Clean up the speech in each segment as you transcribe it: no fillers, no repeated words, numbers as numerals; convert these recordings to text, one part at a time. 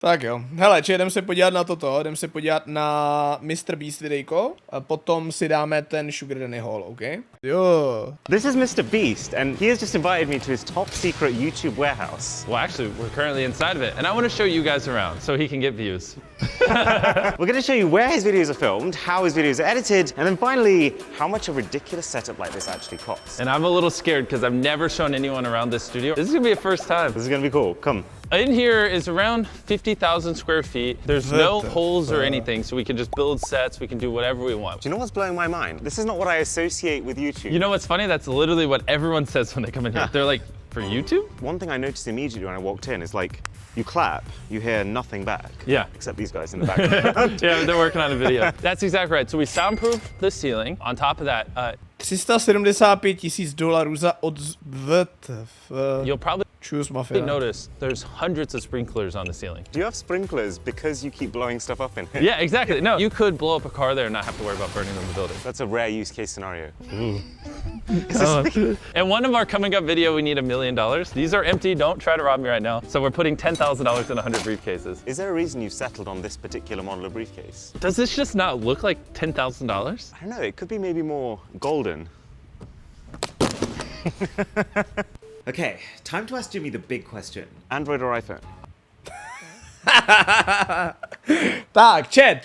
Tak jo, hele, jdem se podívat na toto, jdem se podívat na MrBeast videjko a potom si dáme ten Sugar Danny haul, OK? Jo. This is MrBeast, and he has just invited me to his top secret YouTube warehouse. Well, actually, we're currently inside of it, and I want to show you guys around so he can get views. We're going to show you where his videos are filmed, how his videos are edited, and then finally, how much a ridiculous setup like this actually costs. And I'm a little scared because I've never shown anyone around this studio. This is going to be a first time. This is going to be cool. Come. In here is around 50,000 square feet. There's no holes or anything, so we can just build sets. We can do whatever we want. Do you know what's blowing my mind? This is not what I associate with YouTube. You know what's funny? That's literally what everyone says when they come in here. They're like, for YouTube? One thing I noticed immediately when I walked in is like, you clap, you hear nothing back. Yeah. Except these guys in the background. Yeah, they're working on a video. That's exactly right. So we soundproof the ceiling. On top of that, $375,000 za you'll probably Choose mafia. notice there's hundreds of sprinklers on the ceiling. Do you have sprinklers because you keep blowing stuff up in here? Yeah, exactly. No, you could blow up a car there and not have to worry about burning down the building. That's a rare use case scenario. In one of our coming up video, we need $1 million. These are empty. Don't try to rob me right now. So we're putting $10,000 in 100 briefcases. Is there a reason you've settled on this particular model of briefcase? Does this just not look like $10,000? I don't know, it could be maybe more golden. Okay, time to ask Jimmy the big question. Android or iPhone? Tak, chat,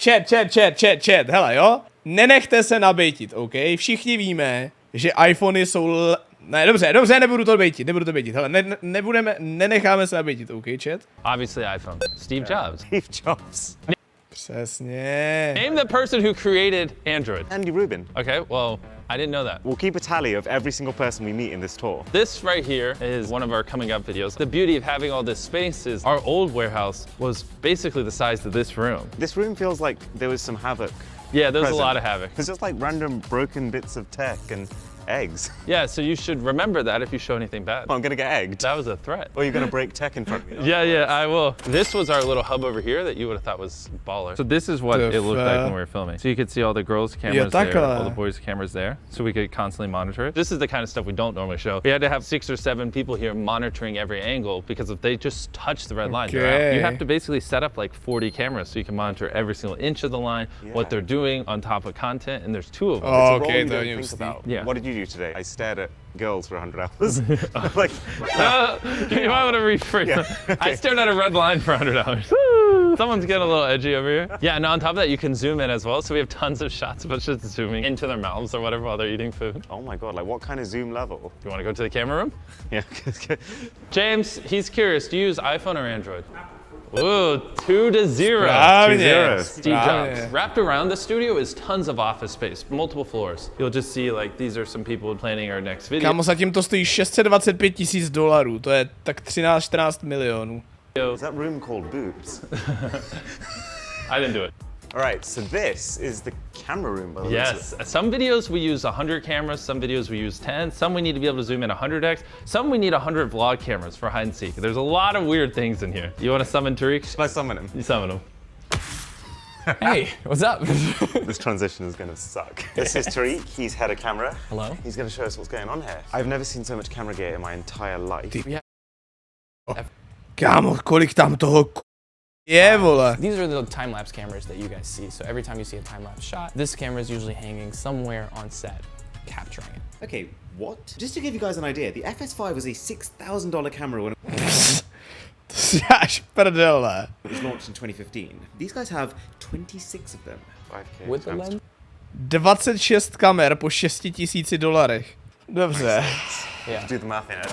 hele jo. Nenechte se nabejtit, OK? Všichni víme, že iPhony jsou Ne, dobře, nebudu to bejtit, hele, nenecháme se nabejtit, OK, chat? Obviously iPhone. Steve Jobs. Steve Jobs. Přesně. Name the person who created Android. Andy Rubin. Okay, well, I didn't know that. We'll keep a tally of every single person we meet in this tour. This right here is one of our coming up videos. The beauty of having all this space is our old warehouse was basically the size of this room. This room feels like there was some havoc. Yeah, there's present. a lot of havoc. It's just like random broken bits of tech and eggs. Yeah, so you should remember that if you show anything bad. Oh, I'm gonna get egged. That was a threat. Or you're gonna break tech in front of me. Yeah, I will. This was our little hub over here that you would have thought was baller. So this is what it looked like when we were filming. So you could see all the girls' cameras there, all the boys' cameras there, so we could constantly monitor it. This is the kind of stuff we don't normally show. We had to have 6 or 7 people here monitoring every angle because if they just touch the red line, they're out. You have to basically set up like 40 cameras so you can monitor every single inch of the line, what they're doing on top of content, and there's 2 of them. Oh, it's okay, you don't think about. Yeah. What did you do today? I stared at girls for 100 hours. Like, you might want to rephrase that. I stared at a red line for 100 hours. Someone's getting a little edgy over here. Yeah, and on top of that, you can zoom in as well. So we have tons of shots of us just zooming into their mouths or whatever while they're eating food. oh my God, like what kind of zoom level? You want to go to the camera room? Yeah. James, he's curious. Do you use iPhone or Android? Ooh, 2-0. Správně. Steve Jobs. Wrapped around the studio is tons of office space, multiple floors. You'll just see like these are some people planning our next video. Kámo, zatím to stojí $625,000, to je tak 13-14 milionů. Is that room called boobs? I didn't do it. All right, so this is the camera room. By the looks of it. Yes, some videos we use 100 cameras, some videos we use 10, some we need to be able to zoom in 100x, some we need 100 vlog cameras for hide and seek. There's a lot of weird things in here. You want to summon Tariq? Should I summon him? You summon him. Hey, what's up? This transition is gonna suck. This is Tariq, he's head of camera. Hello. He's gonna show us what's going on here. I've never seen so much camera gear in my entire life. Kámo, kolik tam toho je, vole. These are the time-lapse cameras that you guys see. So every time you see a time-lapse shot, this camera is usually hanging somewhere on set, capturing it. Okay, what? Just to give you guys an idea, the FS5 was a $6,000 camera when Až prdele. it was launched in 2015. These guys have 26 of them. 5K. With the lens? 26 kamer po $6,000. Dobře. Yeah. Do the math in it.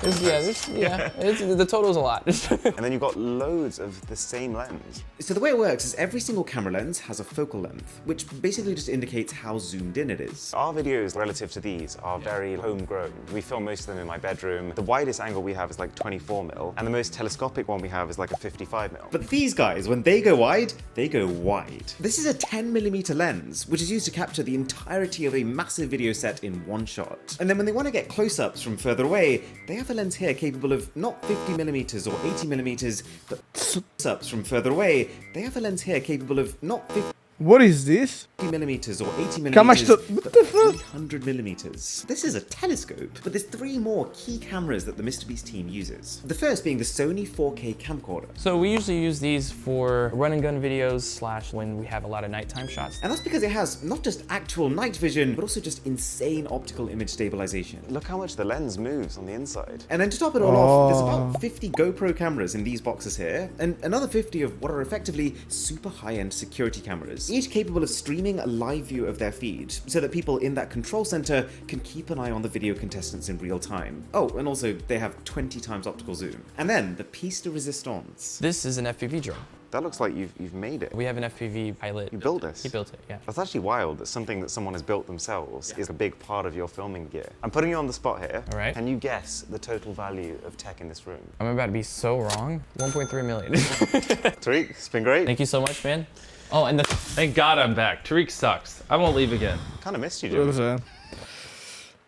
The total's a lot. And then you've got loads of the same lens. So the way it works is every single camera lens has a focal length, which basically just indicates how zoomed in it is. Our videos relative to these are very homegrown. We film most of them in my bedroom. The widest angle we have is like 24mm, and the most telescopic one we have is like a 55mm. But these guys, when they go wide, they go wide. This is a 10mm lens, which is used to capture the entirety of a massive video set in one shot. And then when they want to get close-ups from further away, they have a lens here capable of not 50mm or 80mm, but close-ups from further away, they have a lens here capable of not 50 What is this? 50mm or 80mm, Kam máš to? but 300mm. This is a telescope, but there's 3 more key cameras that the MrBeast team uses. The first being the Sony 4K camcorder. So we usually use these for run and gun videos / when we have a lot of nighttime shots. And that's because it has not just actual night vision, but also just insane optical image stabilization. Look how much the lens moves on the inside. And then to top it all off, there's about 50 GoPro cameras in these boxes here, and another 50 of what are effectively super high-end security cameras, each capable of streaming a live view of their feed, so that people in that control center can keep an eye on the video contestants in real time. Oh, and also they have 20 times optical zoom. And then the piece de resistance. This is an FPV drone. That looks like you've made it. We have an FPV pilot. You built this? He built it, yeah. That's actually wild that something that someone has built themselves is a big part of your filming gear. I'm putting you on the spot here. All right. Can you guess the total value of tech in this room? I'm about to be so wrong. 1.3 million. Tariq, it's been great. Thank you so much, man. Oh, and Thank God I'm back. Tariq sucks. I won't leave again. Kind of missed you, Jim. Dobře.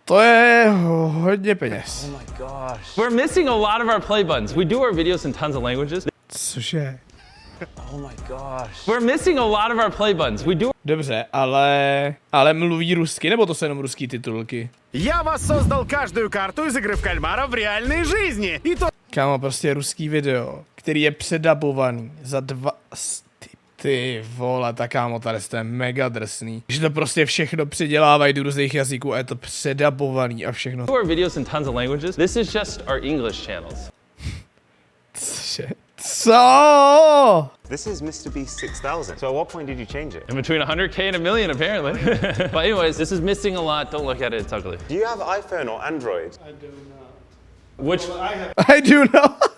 To je hodně peněz. Oh my gosh. We're missing a lot of our play buttons. We do our videos in tons of languages. Cože? Oh my gosh. We're missing a lot of our play buttons. We do. Dobře, ale mluví rusky, nebo to jsou jenom ruský titulky? Я вас создал каждую карту из игры в кальмара в реальной жизни. И то... Kámo, prostě ruský video, který je předabovaný za 2... Ty vole, tak kámo, tady to je mega drsný. Že to prostě všechno předělávají do různých jazyků a je to předabovaný a všechno. Our videos in tons of languages. This is just our English channels. Cože? Co? This is MrBeast 6000. So at what point did you change it? In between 100K and a million, apparently. But anyways, this is missing a lot. Don't look at it. It's ugly. Do you have iPhone or Android? I do not. Which? I do not.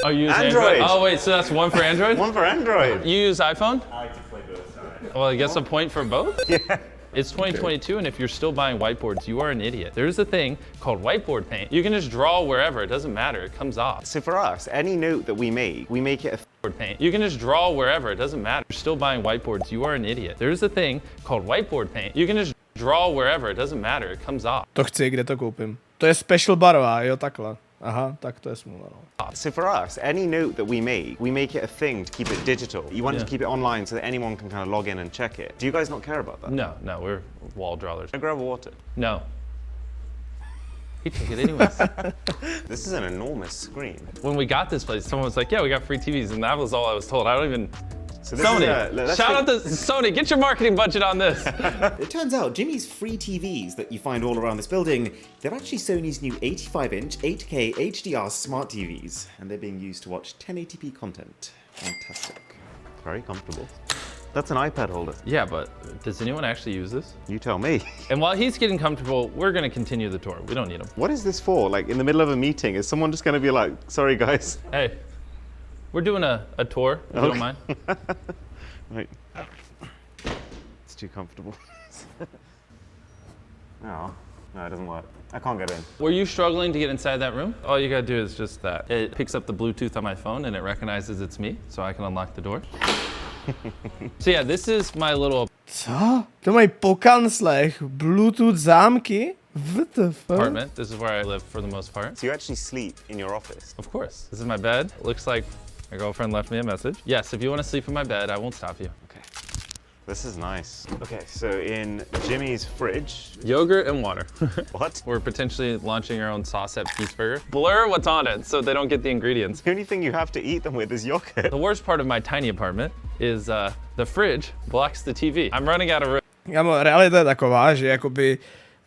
Oh, you use Android. Oh, wait, so that's one for Android? One for Android. You use iPhone? I like to play both. Well, I guess a point for both? Yeah. It's 2022, and if you're still buying whiteboards, you are an idiot. There's a thing called whiteboard paint. You can just draw wherever. It doesn't matter. It comes off. So for us, any note that we make it a Whiteboard paint. You can just draw wherever. It doesn't matter. If you're still buying whiteboards, you are an idiot. There's a thing called whiteboard paint. You can just draw wherever. It doesn't matter. It comes off. To chci, kde to koupím? To je special barová, jo, takhle. Aha, tak to je smůla, no. So for us, any note that we make it a thing to keep it digital. You want to keep it online so that anyone can kind of log in and check it. Do you guys not care about that? No, we're wall drawers. Can I grab a water? No. He took it anyways. This is an enormous screen. When we got this place, someone was like, yeah, we got free TVs, and that was all I was told. I don't even... So this Sony, is shout out to Sony, get your marketing budget on this. It turns out Jimmy's free TVs that you find all around this building, they're actually Sony's new 85-inch 8K HDR smart TVs, and they're being used to watch 1080p content. Fantastic. Very comfortable. That's an iPad holder. Yeah, but does anyone actually use this? You tell me. And while he's getting comfortable, we're gonna continue the tour. We don't need him. What is this for? Like in the middle of a meeting, is someone just gonna be like, sorry guys? Hey, we're doing a tour, if you don't mind. Right. It's too comfortable. No, it doesn't work. I can't get in. Were you struggling to get inside that room? All you gotta do is just that. It picks up the Bluetooth on my phone and it recognizes it's me, so I can unlock the door. So yeah, this is my little Co? To mají po kanclech Bluetooth zámky? What the fuck? apartment. This is where I live for the most part. So you actually sleep in your office? Of course. This is my bed. Looks like my girlfriend left me a message. Yes, if you want to sleep in my bed, I won't stop you. Okay. This is nice. Okay, so in Jimmy's fridge. Yogurt and water. What? We're potentially launching our own sauce at Peaceburger. Blur what's on it so they don't get the ingredients. The only thing you have to eat them with is yogurt. The worst part of my tiny apartment is the fridge blocks the TV. I'm running out of room. Kámo, realita je taková, že jakoby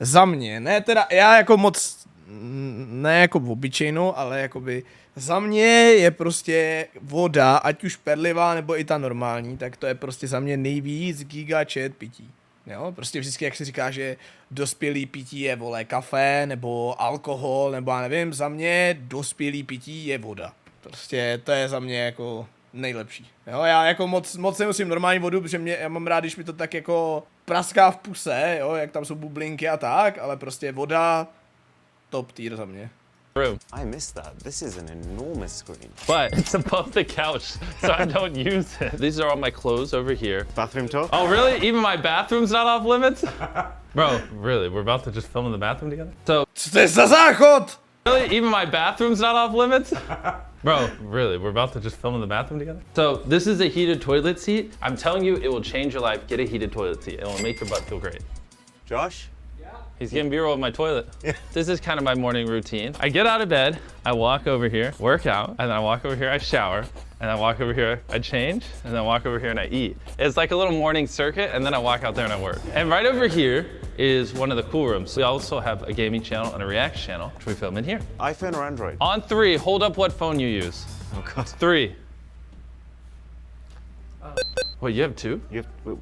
za mě, ne teda, já jako moc, ne jako obyčejnou, ale jakoby za mě je prostě voda, ať už perlivá nebo i ta normální, tak to je prostě za mě nejvíc gigačet pití. Jo, prostě vždycky, jak se říká, že dospělý pití je, vole, kafe, nebo alkohol, nebo já nevím, za mě dospělý pití je voda. Prostě to je za mě jako nejlepší. Jo, já jako moc nemusím normální vodu, protože já mám rád, když mi to tak jako praská v puse, jo, jak tam jsou bublinky a tak, ale prostě voda, top tier za mě. Room. I missed that. This is an enormous screen. But it's above the couch, so I don't use it. These are all my clothes over here. Bathroom talk? Oh, really? Even my bathroom's not off limits? Bro, really? We're about to just film in the bathroom together? So, Co to je za záchod? really? Even my bathroom's not off limits? Bro, really, we're about to just film in the bathroom together? So this is a heated toilet seat. I'm telling you, it will change your life. Get a heated toilet seat. It will make your butt feel great. Josh? He's getting B-roll of my toilet. This is kind of my morning routine. I get out of bed, I walk over here, work out, and then I walk over here, I shower, and I walk over here, I change, and then I walk over here and I eat. It's like a little morning circuit, and then I walk out there and I work. And right over here is one of the cool rooms. We also have a gaming channel and a react channel, which we film in here. iPhone or Android? On 3, hold up what phone you use. Oh God. 3. Wait, you have 2? You have,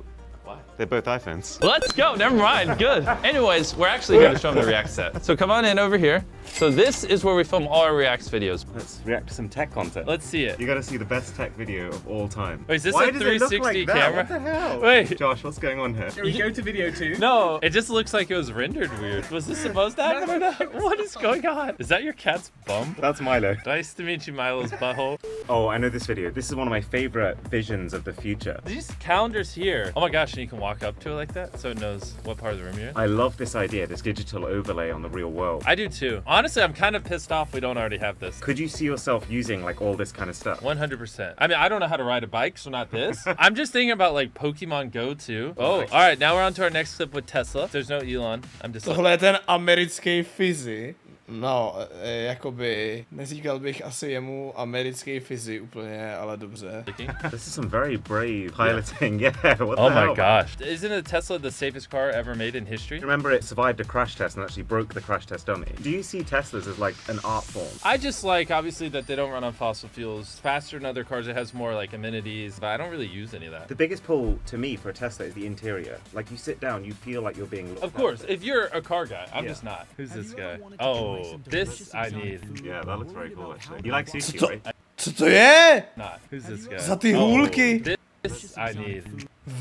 they're both iPhones. Let's go, never mind, good. Anyways, we're actually gonna show them the React set. So come on in over here. So this is where we film all our Reacts videos. Let's react to some tech content. Let's see it. You gotta see the best tech video of all time. Wait, is this Why a does it look 360 like that? camera? What the hell? Wait. Josh, what's going on here? Shall we go to video 2? No, it just looks like it was rendered weird. Was this supposed to happen or not? What is going on? Is that your cat's bum? That's Milo. Nice to meet you, Milo's butthole. Oh, I know this video. This is one of my favorite visions of the future. These calendars here. Oh my gosh, and you can walk up to it like that so it knows what part of the room you're in. I love this idea, this digital overlay on the real world. I do too. Honestly, I'm kind of pissed off we don't already have this. Could you see yourself using like all this kind of stuff? 100%. I mean, I don't know how to ride a bike, so not this. I'm just thinking about like Pokemon Go too. Oh, all right, now we're on to our next clip with Tesla. There's no Elon. I'm just Tohle je ten americký fyzi. No, jakoby, neříkal bych asi jemu americký fyzi úplně, ale dobře. This is some very brave piloting, yeah, what Oh the hell? my gosh. Isn't a Tesla the safest car ever made in history? Remember, it survived a crash test and actually broke the crash test dummy. Do you see Teslas as like an art form? I just like, obviously, that they don't run on fossil fuels. Faster than other cars, it has more like amenities, but I don't really use any of that. The biggest pull to me for a Tesla is the interior. Like you sit down, you feel like you're being looked Of course, after. if you're a car guy, I'm Yeah. just not. Who's this guy? Oh, this I need. Yeah, that looks very cool actually. You like sushi, Co- right? Co to je? Not. Who's this guy? Za ty hůlky. This I need.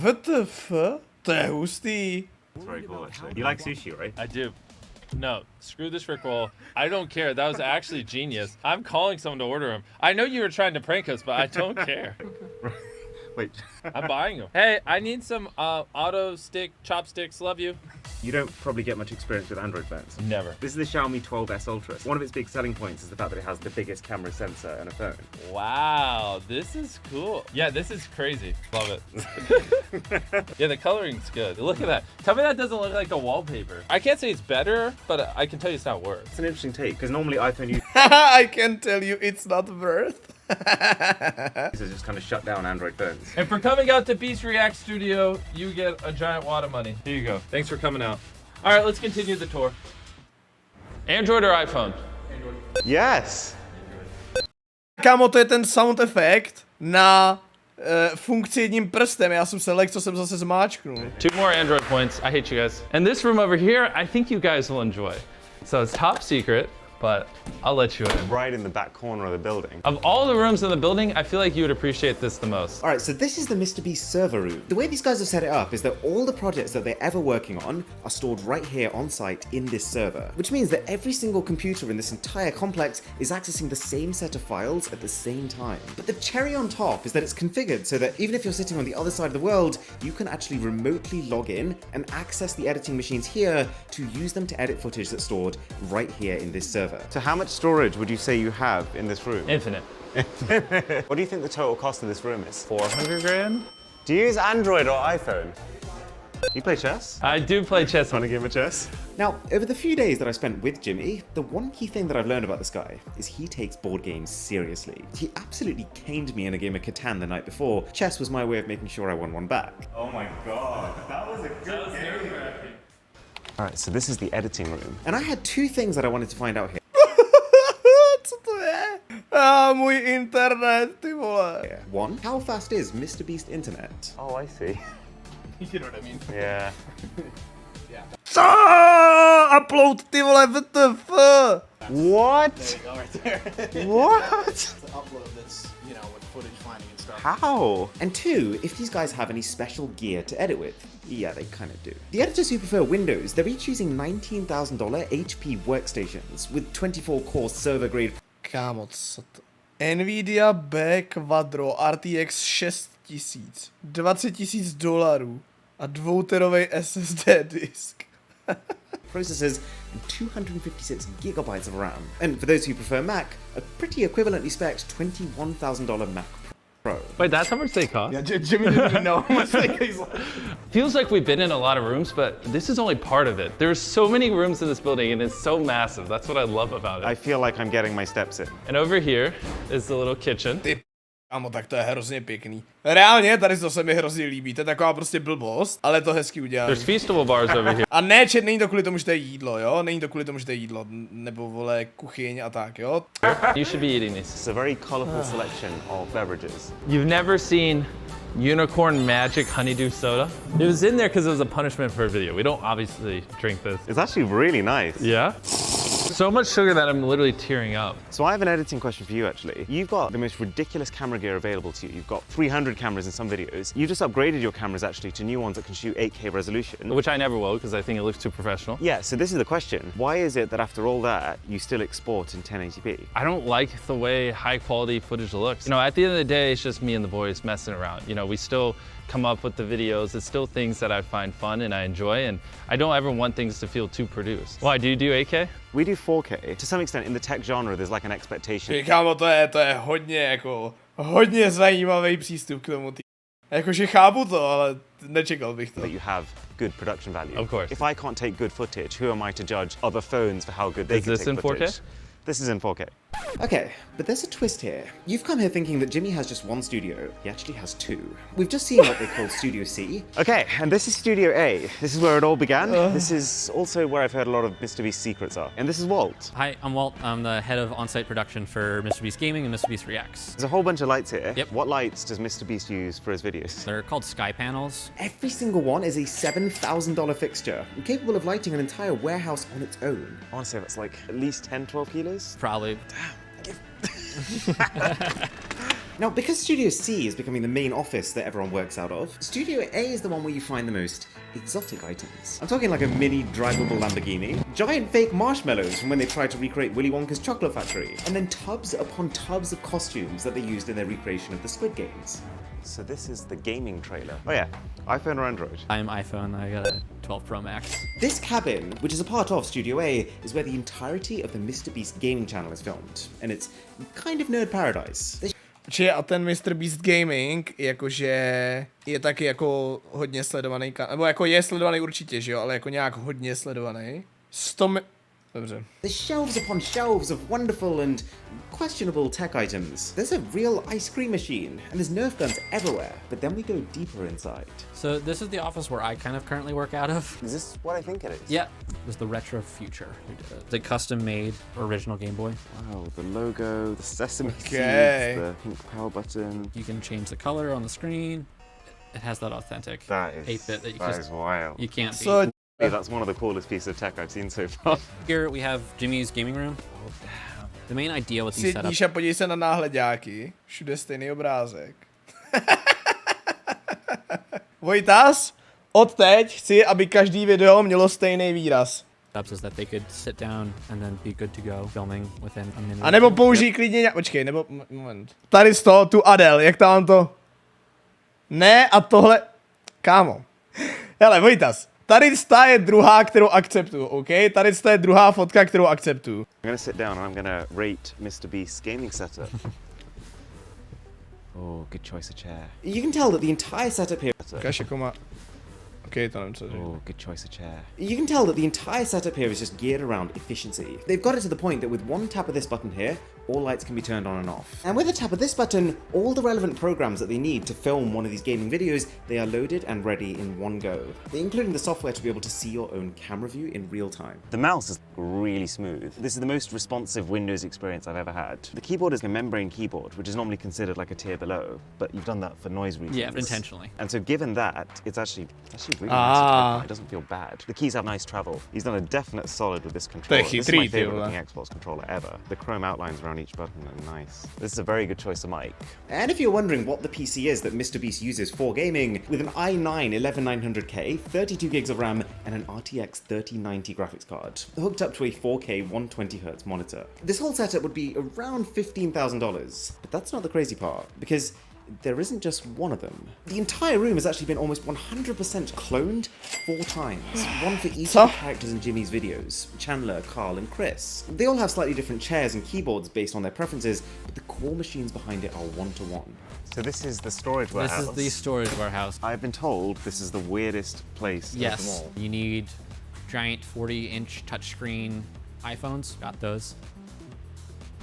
WTF? To je hustý. It's very cool actually. You like sushi, right? I do. No, screw this Rickroll. I don't care. That was actually genius. I'm calling someone to order them. I know you were trying to prank us, but I don't care. Wait. I'm buying them. Hey, I need some auto stick chopsticks. Love you. You don't probably get much experience with Android phones. Never. This is the Xiaomi 12S Ultra. One of its big selling points is the fact that it has the biggest camera sensor in a phone. Wow, this is cool. Yeah, this is crazy. Love it. Yeah, the coloring's good. Look at that. Tell me that doesn't look like the wallpaper. I can't say it's better, but I can tell you it's not worse. It's an interesting take because normally iPhone I can tell you it's not worth. users just kind of shut down Android phones. And for coming out to Beast React Studio, you get a giant wad of money. Here you go. Thanks for coming out. All right, let's continue the tour. Android or iPhone? Yes! Kámo, to je ten sound effect na funkci jedním prstem. Já jsem se co jsem zase zmáčknul. 2 more Android points. I hate you guys. And this room over here, I think you guys will enjoy. So it's top secret, but I'll let you in. Right in the back corner of the building. Of all the rooms in the building, I feel like you would appreciate this the most. Alright, so this is the MrBeast server room. The way these guys have set it up is that all the projects that they're ever working on are stored right here on site in this server, which means that every single computer in this entire complex is accessing the same set of files at the same time. But the cherry on top is that it's configured so that even if you're sitting on the other side of the world, you can actually remotely log in and access the editing machines here to use them to edit footage that's stored right here in this server. So how much storage would you say you have in this room? Infinite. What do you think the total cost of this room is? 400 grand? Do you use Android or iPhone? You play chess? I do play chess. Want a game of chess? Now, over the few days that I spent with Jimmy, the one key thing that I've learned about this guy is he takes board games seriously. He absolutely caned me in a game of Catan the night before. Chess was my way of making sure I won one back. Oh my god, that was a good game. Alright, so this is the editing room. And I had two things that I wanted to find out here. Co to je? Můj internet, ty vole. One, how fast is MrBeast internet? Oh, I see. You know what I mean? Yeah. Co? Upload, ty vole, WTF? What? There you go, right there. What? The upload that's, you know, with footage finding and stuff. How? And two, if these guys have any special gear to edit with. Yeah, they kind of do. The editors who prefer Windows, they're each using $19,000 HP workstations with 24-core server-grade. Kámo, co to? Nvidia B Quadro RTX 6000, $20,000 a 2 terovej SSD disk. processors and 256 gigabytes of RAM. And for those who prefer Mac, a pretty equivalently spec'd $21,000 Mac Pro. Wait, that's how much they cost? Yeah, Jimmy didn't even know how much they cost. Feels like we've been in a lot of rooms, but this is only part of it. There's so many rooms in this building and it's so massive. That's what I love about it. I feel like I'm getting my steps in. And over here is the little kitchen. Kámo, tak to je hrozně pěkný. Reálně, tady to se mi hrozně líbí, to je taková prostě blbost, ale to hezky udělané. There's feastable bars over here. A ne, čet, není to kvůli tomu, že to je jídlo, jo? Není to kvůli tomu, že to je jídlo, nebo vole kuchyň a tak, jo? You should be eating these. It's a very colorful selection of beverages. You've never seen Unicorn Magic Honeydew Soda? It was in there because it was a punishment for a video. We don't obviously drink this. It's actually really nice. Yeah? So much sugar that I'm literally tearing up. So I have an editing question for you actually. You've got the most ridiculous camera gear available to you. You've got 300 cameras in some videos. You've just upgraded your cameras actually to new ones that can shoot 8K resolution. Which I never will because I think it looks too professional. Yeah, so this is the question. Why is it that after all that, you still export in 1080p? I don't like the way high quality footage looks. You know, at the end of the day, it's just me and the boys messing around. You know, we still come up with the videos. It's still things that I find fun and I enjoy, and I don't ever want things to feel too produced. Why, do you do 8K? We do 4K. To some extent, in the tech genre, there's like an expectation. Kámo, to je hodně jako, hodně zajímavý přístup k tomu. Jakože chápu to, ale nečekal bych to. That you have good production value. Of course. If I can't take good footage, who am I to judge other phones for how good they can take footage? Is this in 4K? This is in 4K. Okay, but there's a twist here. You've come here thinking that Jimmy has just one studio. He actually has two. We've just seen what they call Studio C. Okay, and this is Studio A. This is where it all began. This is also where I've heard a lot of MrBeast secrets are. And this is Walt. Hi, I'm Walt. I'm the head of on-site production for MrBeast Gaming and MrBeast Reacts. There's a whole bunch of lights here. Yep. What lights does MrBeast use for his videos? They're called sky panels. Every single one is a $7,000 fixture, capable of lighting an entire warehouse on its own. I want to say that's like at least 10, 12 kilos. Probably. Now, because Studio C is becoming the main office that everyone works out of, Studio A is the one where you find the most exotic items. I'm talking like a mini drivable Lamborghini, giant fake marshmallows from when they tried to recreate Willy Wonka's chocolate factory, and then tubs upon tubs of costumes that they used in their recreation of the Squid Games. So this is the gaming trailer. Oh yeah, iPhone or Android? I'm iPhone. I got a 12 Pro Max. This cabin, which is a part of Studio A, is where the entirety of the MrBeast gaming channel is filmed, and it's kind of nerd paradise. Či a ten MrBeast Gaming, jakože je taky jako hodně sledovaný, nebo jako je sledovaný určitě, že jo, ale jako nějak hodně sledovaný. Dobře. There's shelves upon shelves of wonderful and questionable tech items. There's a real ice cream machine, and there's Nerf guns everywhere. But then we go deeper inside. So this is the office where I kind of currently work out of. Is this what I think it is? Yeah. It was the retro future. The custom-made original Game Boy. Wow, the logo, the sesame seeds, the pink power button. You can change the color on the screen. It has that authentic That is 8-bit that you that just is wild. you can't beat. So That's one of the coolest pieces of tech I've seen so far. Here we have Jimmy's gaming room. The main idea with these setups. Sedíš a podívej se na náhledáky, všude stejný obrázek. Vojtas, odteď chci, aby každý video mělo stejný výraz. Is that they could sit down and then be good to go filming within a minute. A nebo použij klidně počkej, nebo moment. Tady z toho, tu Adel, jak tam to? Ne, a tohle, kámo. Hele, Vojtas. Tady je druhá, kterou akceptuju, OK? Tady je druhá fotka, kterou akceptuju. I'm gonna sit down and I'm gonna rate MrBeast's gaming setup. Oh, good choice of chair. You can tell that the entire setup here. Ukáž, jako má... OK, to nevím, co říct. Oh, good choice of chair. You can tell that the entire setup here is just geared around efficiency. They've got it to the point that with one tap of this button here, all lights can be turned on and off. And with a tap of this button, all the relevant programs that they need to film one of these gaming videos, they are loaded and ready in one go, including the software to be able to see your own camera view in real time. The mouse is really smooth. This is the most responsive Windows experience I've ever had. The keyboard is a membrane keyboard, which is normally considered like a tier below, but you've done that for noise reasons. Yeah, intentionally. And so given that, it's actually really nice. It doesn't feel bad. The keys have nice travel. He's done a definite solid with this controller. This is my favorite looking Xbox controller ever. The chrome outlines around each button are nice. This is a very good choice of mic. And if you're wondering what the PC is that MrBeast uses for gaming, with an i9 11900K, 32 gigs of RAM, and an RTX 3090 graphics card, hooked up to a 4K 120Hz monitor. This whole setup would be around $15,000. But that's not the crazy part, because there isn't just one of them. The entire room has actually been almost 100% cloned 4 times. One for each of the characters in Jimmy's videos. Chandler, Carl, and Chris. They all have slightly different chairs and keyboards based on their preferences, but the core machines behind it are one-to-one. So this is the storage warehouse. This is the storage warehouse. I've been told this is the weirdest place of them all. You need giant 40-inch touchscreen iPhones. Got those.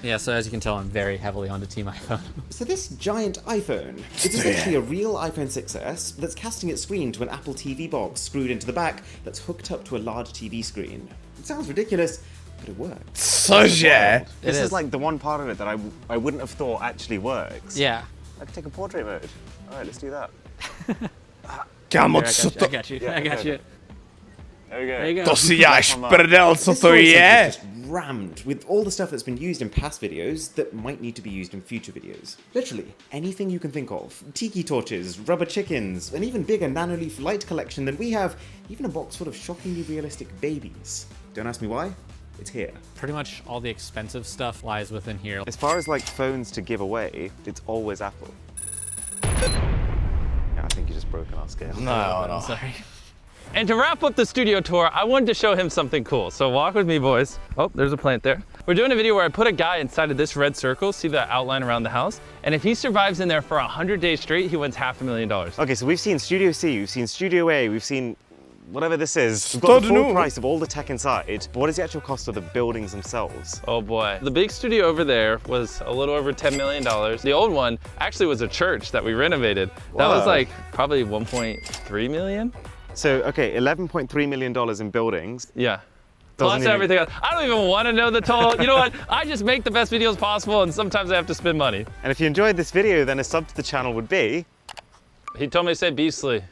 Yeah, so as you can tell, I'm very heavily onto Team iPhone. So this giant iPhone, it's essentially a real iPhone 6S that's casting its screen to an Apple TV box screwed into the back that's hooked up to a large TV screen. It sounds ridiculous, but it works. Cože? This is like the one part of it that I wouldn't have thought actually works. Yeah. I could take a portrait mode. All right, let's do that. Kámo, co to? I got you. I got you. There we go. There you go. To si děláš prdel, co This to storage center je? is just rammed with all the stuff that's been used in past videos that might need to be used in future videos. Literally, anything you can think of. Tiki torches, rubber chickens, an even bigger nanoleaf light collection than we have, even a box full of shockingly realistic babies. Don't ask me why, it's here. Pretty much all the expensive stuff lies within here. As far as like phones to give away, it's always Apple. Yeah, I think you just broken our scale. No. Sorry. And to wrap up the studio tour, I wanted to show him something cool. So walk with me, boys. Oh, there's a plant there. We're doing a video where I put a guy inside of this red circle, see the outline around the house? And if he survives in there for 100 days straight, he wins $500,000. Okay, so we've seen Studio C, we've seen Studio A, we've seen whatever this is. We've got the full price of all the tech inside, but what is the actual cost of the buildings themselves? Oh boy. The big studio over there was a little over $10 million. The old one actually was a church that we renovated. That was like probably 1.3 million. So, okay, $11.3 million in buildings. Yeah. Plus everything else. I don't even want to know the total. You know what? I just make the best videos possible, and sometimes I have to spend money. And if you enjoyed this video, then a sub to the channel would be... He told me to say beastly.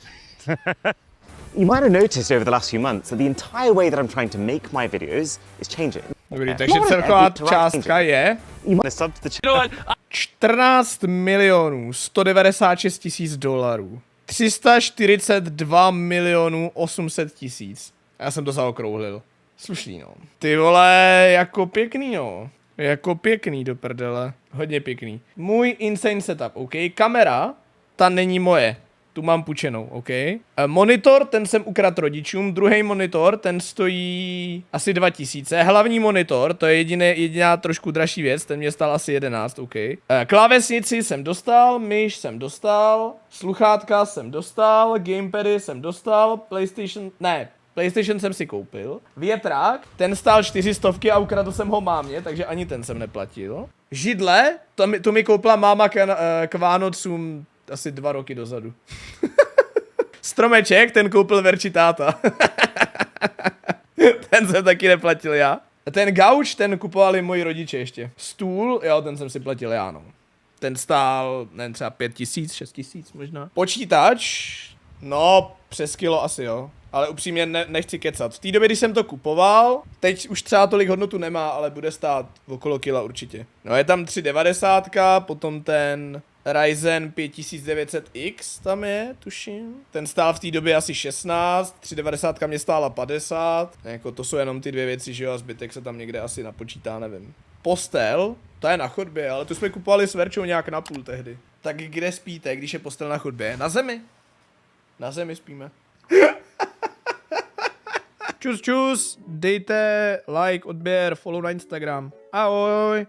You might have noticed over the last few months that the entire way that I'm trying to make my videos is changing. Dobrý, takže celková částka je A sub to the You know what? 14 milionů 196 tisíc dolarů. 342 milionů 800 tisíc. Já jsem to zaokrouhlil. Slušný, no. Ty vole, jako pěkný, no. Jako pěkný do prdele. Hodně pěkný. Můj insane setup, OK? Kamera, ta není moje. Tu mám půjčenou, OK? Monitor, ten jsem ukradl rodičům. Druhý monitor, ten stojí asi 2000. Hlavní monitor, to je jediná trošku dražší věc, ten mě stál asi 11, OK? Klávesnici jsem dostal, myš jsem dostal, sluchátka jsem dostal, gamepady jsem dostal, PlayStation jsem si koupil. Větrák, ten stál 400 a ukradl jsem ho mámě, takže ani ten jsem neplatil. Židle, to mi koupila máma k Vánocům asi 2 roky dozadu. Stromeček, ten koupil Verči táta. Ten jsem taky neplatil já. Ten gauč, ten kupovali moji rodiče ještě. Stůl, jo, ten jsem si platil já, no. Ten stál, nevím, třeba 5000, 6000 možná. Počítač, no, přes kilo asi, jo. Ale upřímně nechci kecat. V té době, když jsem to kupoval, teď už třeba tolik hodnotu nemá, ale bude stát okolo kila určitě. No je tam 390, potom ten Ryzen 5900X tam je, tuším. Ten stál v té době asi 16, 390 mě stála 50. Jako to jsou jenom ty dvě věci, že jo, a zbytek se tam někde asi napočítá, nevím. Postel, ta je na chodbě, ale tu jsme kupovali s Verčou nějak na půl tehdy. Tak kde spíte, když je postel na chodbě? Na zemi. Na zemi spíme. Čus, dejte like, odběr, follow na Instagram. Ahoj.